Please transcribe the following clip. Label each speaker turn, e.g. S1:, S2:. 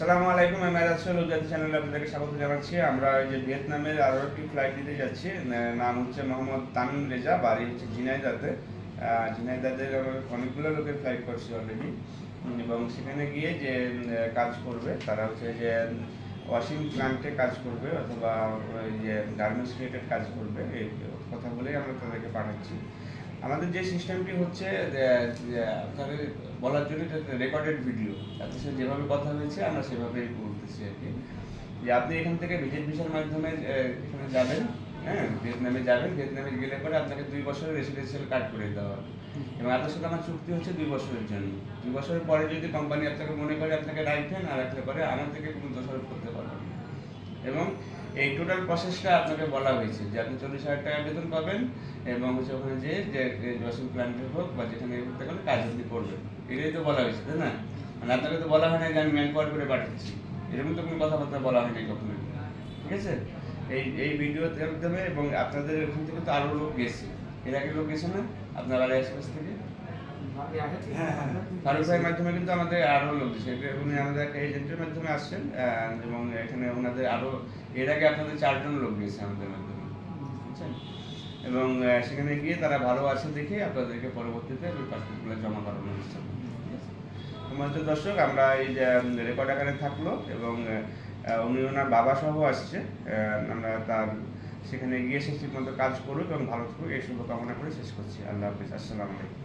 S1: আসসালামু আলাইকুম, আমি রাজশাহী লোকজাতি চ্যানেলে আপনাদেরকে স্বাগত জানাচ্ছি। আমরা এই যে ভিয়েতনামের আরও একটি ফ্লাইট দিতে যাচ্ছি। নাম হচ্ছে মোহাম্মদ তামিম রেজা, বাড়ি হচ্ছে ঝিনাইদহে। ঝিনাইদহে অনেকগুলো লোকের ফ্লাইট করছি অলরেডি, এবং সেখানে গিয়ে যে কাজ করবে তারা হচ্ছে যে ওয়াশিং প্ল্যান্টে কাজ করবে অথবা ওই যে গার্মেন্টস রিলেটেড কাজ করবে। এই কথা বলেই আমরা তাদেরকে পাঠাচ্ছি। আমাদের যে সিস্টেমটি হচ্ছে আপনাদের বলার জন্য রেকর্ডেড ভিডিও, তাদের সাথে যেভাবে কথা হয়েছে আমরা সেভাবেই বলতেছি আর কি। যে আপনি এখান থেকে ভিজিট ভিসার মাধ্যমে এখানে যাবেন, হ্যাঁ, ভিয়েতনামে যাবেন। ভিয়েতনামে গেলে পরে আপনাকে 2 বছরের রেসিডেন্সিয়াল কার্ড করে দেওয়া হবে, এবং আপনার সাথে আমার চুক্তি হচ্ছে 2 বছরের জন্য। 2 বছরের পরে যদি কোম্পানি আপনাকে মনে করে আপনাকে রাখবেন, আর রাখলে পরে আমার থেকে কোনো দোষারোপ করতে পারবেন। এবং এই টোটাল প্রসেসটা আপনাকে বলা হয়েছে যে আপনি 40,000 টাকা বেতন পাবেন, এবং হচ্ছে ওখানে যে ওয়াশিং প্ল্যান্টে হোক বা যেখানে করতে গেলে কাজ আপনি করবেন। এটাই তো বলা হয়েছে, তাই না? মানে আপনাকে তো বলা হয় না যে আমি ম্যান পাওয়ার করে পাঠাচ্ছি, এরকম তো কোনো কথাবার্তা বলা হয়নি কখনো, ঠিক আছে? এই ভিডিওতে দেবে, এবং আপনাদের ওখান থেকে তো আরও লোক গেছে, এর আগে লোক গেছে না আপনার বাড়ির আশেপাশ থেকে? ফারুক ভাইয়ের মাধ্যমে কিন্তু আমাদের আরো লোক দিচ্ছে। উনি আমাদের একটা এজেন্টের মাধ্যমে আসছেন, এবং এখানে ওনাদের আরো এর আগে আপনাদের 4 জন লোক গিয়েছে আমাদের মাধ্যমে, বুঝছেন? এবং সেখানে গিয়ে তারা ভালো আছে দেখে আপনাদেরকে পরবর্তীতে ওই পাসপোর্টগুলো জমা করানোর চেষ্টা করবো। আমাদের দর্শক, আমরা এই যে রেকর্ড আকারে থাকলো, এবং উনি ওনার বাবা সহ আসছে। আমরা তার সেখানে গিয়ে সে ঠিক মতো কাজ করুক এবং ভালো থাকুক, এই শুভকামনা করে শেষ করছি। আল্লাহ হাফিজ, আসসালামু আলাইকুম।